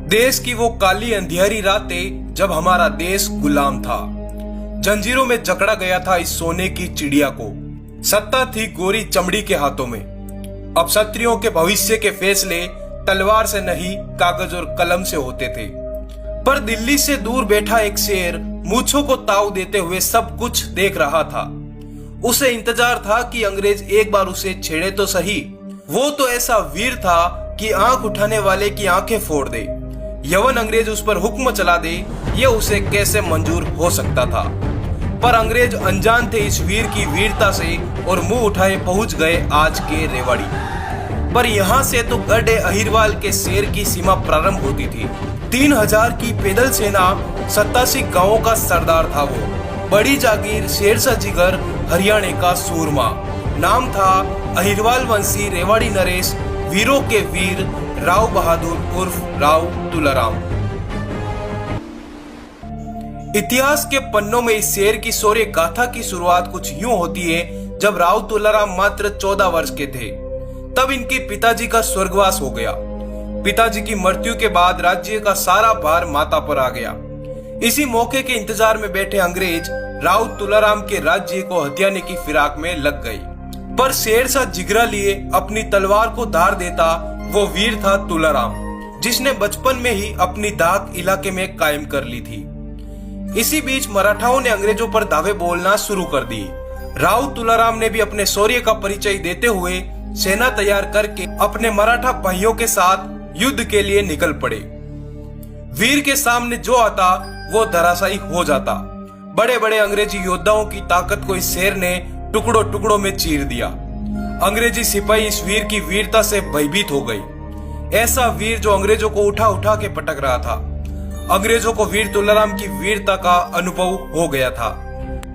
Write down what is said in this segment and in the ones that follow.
देश की वो काली अंधेरी रातें जब हमारा देश गुलाम था, जंजीरों में जकड़ा गया था इस सोने की चिड़िया को। सत्ता थी गोरी चमड़ी के हाथों में। अब क्षत्रियों के भविष्य के फैसले तलवार से नहीं, कागज और कलम से होते थे। पर दिल्ली से दूर बैठा एक शेर मूंछों को ताव देते हुए सब कुछ देख रहा था। उसे इंतजार था कि अंग्रेज एक बार उसे छेड़े तो सही। वो तो ऐसा वीर था कि आंख उठाने वाले की आंखें फोड़ दे। यवन अंग्रेज उस पर हुक्म चला दे, ये उसे कैसे मंजूर हो सकता था। पर अंग्रेज अनजान थे इस वीर की वीरता से और मुंह उठाए पहुंच गए आज के रेवाड़ी। पर यहाँ से तो गढ़ अहिरवाल के शेर की सीमा प्रारंभ होती थी। 3000 की पैदल सेना, 87 गांवों का सरदार था वो। बड़ी जागीर, शेरशाह जिगर, हरियाणा का सूरमा। नाम था अहिरवाल वंशी रेवाड़ी नरेश, वीरों के वीर राव बहादुर उर्फ राव तुलाराम। इतिहास के पन्नों में इस शेर की शौर्य गाथा की शुरुआत कुछ यूं होती है। जब राव तुलाराम मात्र 14 वर्ष के थे, तब इनके पिताजी का स्वर्गवास हो गया। पिताजी की मृत्यु के बाद राज्य का सारा भार माता पर आ गया। इसी मौके के इंतजार में बैठे अंग्रेज राव तुलाराम के राज्य को हथियाने की फिराक में लग गई। पर शेरशाह जिगरा लिए अपनी तलवार को धार देता वो वीर था तुलाराम, जिसने बचपन में ही अपनी दाग इलाके में कायम कर ली थी। इसी बीच मराठाओं ने अंग्रेजों पर दावे बोलना शुरू कर दी। राव तुलाराम ने भी अपने शौर्य का परिचय देते हुए सेना तैयार करके अपने मराठा भाइयों के साथ युद्ध के लिए निकल पड़े। वीर के सामने जो आता वो धराशायी हो जाता। बड़े बड़े अंग्रेजी योद्धाओं की ताकत को इस शेर ने टुकड़ों टुकड़ों में चीर दिया। अंग्रेजी सिपाही इस वीर की वीरता से भयभीत हो गई। ऐसा वीर जो अंग्रेजों को उठा उठा के पटक रहा था। अंग्रेजों को वीर तुलाराम की वीरता का अनुभव हो गया था।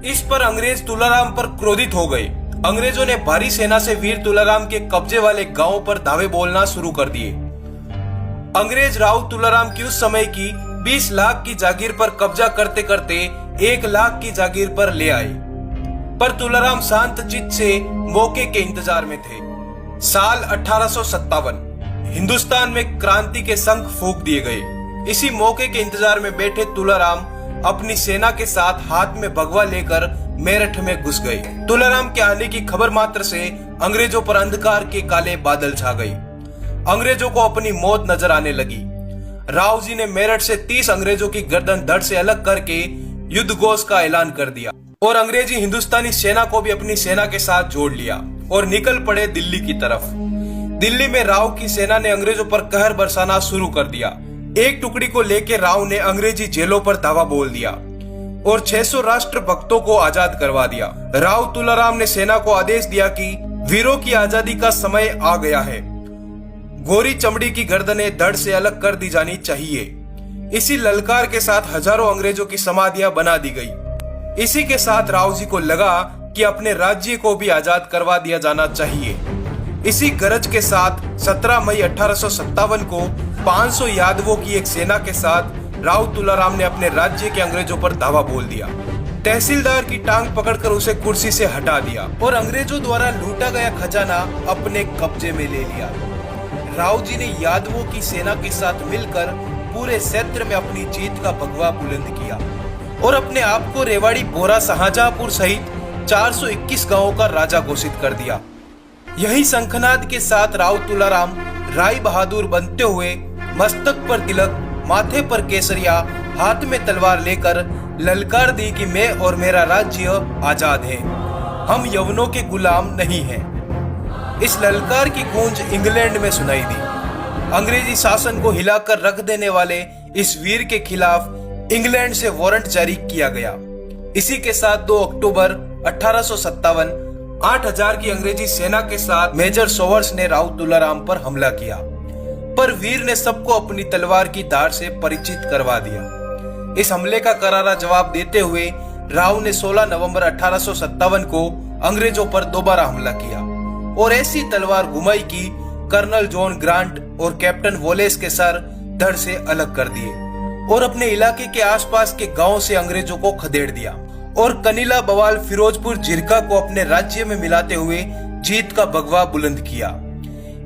इस पर अंग्रेज तुलाराम पर क्रोधित हो गए। अंग्रेजों ने भारी सेना से वीर तुलाराम के कब्जे वाले गांवों पर धावे बोलना शुरू कर दिए। अंग्रेज राव तुलाराम की उस समय की 20 लाख की जागीर पर कब्जा करते करते 1 लाख की जागीर पर ले आए। पर तुलाराम शांत चित्त से मौके के इंतजार में थे। साल 1857 हिंदुस्तान में क्रांति के शंख फूंक दिए गए। इसी मौके के इंतजार में बैठे तुलाराम अपनी सेना के साथ हाथ में भगवा लेकर मेरठ में घुस गए। तुलाराम के आने की खबर मात्र से अंग्रेजों पर अंधकार के काले बादल छा गए। अंग्रेजों को अपनी मौत नजर आने लगी। राव जी ने मेरठ से 30 अंग्रेजों की गर्दन धड़ से अलग करके युद्ध घोष का ऐलान कर दिया और अंग्रेजी हिंदुस्तानी सेना को भी अपनी सेना के साथ जोड़ लिया और निकल पड़े दिल्ली की तरफ। दिल्ली में राव की सेना ने अंग्रेजों पर कहर बरसाना शुरू कर दिया। एक टुकड़ी को लेकर राव ने अंग्रेजी जेलों पर धावा बोल दिया और 600 राष्ट्र भक्तों को आजाद करवा दिया। राव तुलाराम ने सेना को आदेश दिया कि वीरों की आजादी का समय आ गया है। गोरी चमड़ी की गर्दनें धड़ से अलग कर दी जानी चाहिए। इसी ललकार के साथ हजारों अंग्रेजों की समाधियां बना दी गई। इसी के साथ राव जी को लगा कि अपने राज्य को भी आजाद करवा दिया जाना चाहिए। इसी गरज के साथ 17 मई 1857 को 500 यादवों की एक सेना के साथ राव तुलाराम ने अपने राज्य के अंग्रेजों पर धावा बोल दिया। तहसीलदार की टांग पकड़कर उसे कुर्सी से हटा दिया और अंग्रेजों द्वारा लूटा गया खजाना अपने कब्जे में ले लिया। राव जी ने यादवों की सेना के साथ मिलकर पूरे क्षेत्र में अपनी जीत का भगवा बुलंद किया और अपने आप को रेवाड़ी, बोरा, शाहजहांपुर सहित 421 गांवों का राजा घोषित कर दिया। यही शंखनाद के साथ राव तुलाराम राय बहादुर बनते हुए मस्तक पर तिलक, माथे पर केसरिया, हाथ में तलवार लेकर ललकार दी कि मैं और मेरा राज्य आजाद है, हम यवनों के गुलाम नहीं हैं। इस ललकार की गूंज इंग्लैंड में सुनाई दी। अंग्रेजी शासन को हिलाकर रख देने वाले इस वीर के खिलाफ इंग्लैंड से वारंट जारी किया गया। इसी के साथ 2 अक्टूबर 1857 8000 की अंग्रेजी सेना के साथ मेजर सोवर्स ने राव तुलाराम पर हमला किया। पर वीर ने सबको अपनी तलवार की धार से परिचित करवा दिया। इस हमले का करारा जवाब देते हुए राव ने 16 नवंबर 1857 को अंग्रेजों पर दोबारा हमला किया और ऐसी तलवार घुमाई कि कर्नल जॉन ग्रांट और कैप्टन वोलेस के सर धड़ से अलग कर दिए और अपने इलाके के आसपास के गांव से अंग्रेजों को खदेड़ दिया और कनीला, बवाल, फिरोजपुर, जिरका को अपने राज्य में मिलाते हुए जीत का भगवा बुलंद किया।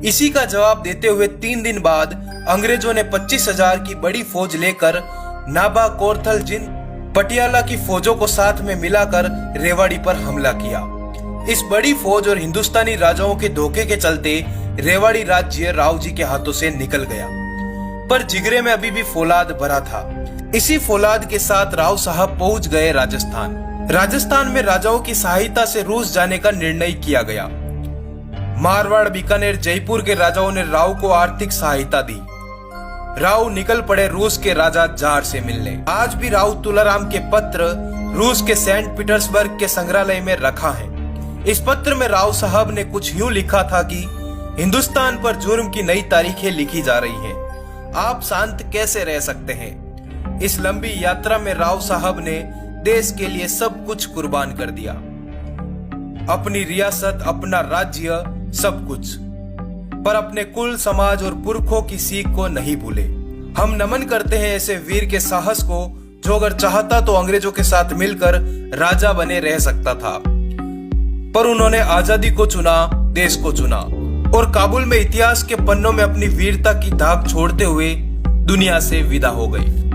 इसी का जवाब देते हुए 3 दिन बाद अंग्रेजों ने 25,000 की बड़ी फौज लेकर नाभा, कोरथल, जिंद, पटियाला की फौजों को साथ में मिलाकर रेवाड़ी पर हमला किया। इस बड़ी फौज और हिंदुस्तानी राजाओं के धोखे के चलते रेवाड़ी राज्य राव जी के हाथों से निकल गया, पर जिगरे में अभी भी फौलाद भरा था। इसी फौलाद के साथ राव साहब पहुंच गए राजस्थान। राजस्थान में राजाओं की सहायता से रूस जाने का निर्णय किया गया। मारवाड़, बीकानेर, जयपुर के राजाओं ने राव को आर्थिक सहायता दी। राव निकल पड़े रूस के राजा जार से मिलने। आज भी राव तुलाराम के पत्र रूस के सेंट पीटर्सबर्ग के संग्रहालय में रखा है। इस पत्र में राव साहब ने कुछ यूं लिखा था कि हिंदुस्तान पर जुर्म की नई तारीखें लिखी जा रही हैं। आप शांत कैसे रह सकते हैं? इस लंबी यात्रा में राव साहब ने देश के लिए सब कुछ कुर्बान कर दिया, अपनी रियासत, अपना राज्य, सब कुछ, पर अपने कुल, समाज और पुरखों की सीख को नहीं भूले। हम नमन करते हैं ऐसे वीर के साहस को, जो अगर चाहता तो अंग्रेजों के साथ मिलकर राजा बने रह सकता था, पर उन्होंने आजादी को चुना, देश को चुना और काबुल में इतिहास के पन्नों में अपनी वीरता की दाग छोड़ते हुए दुनिया से विदा हो गए।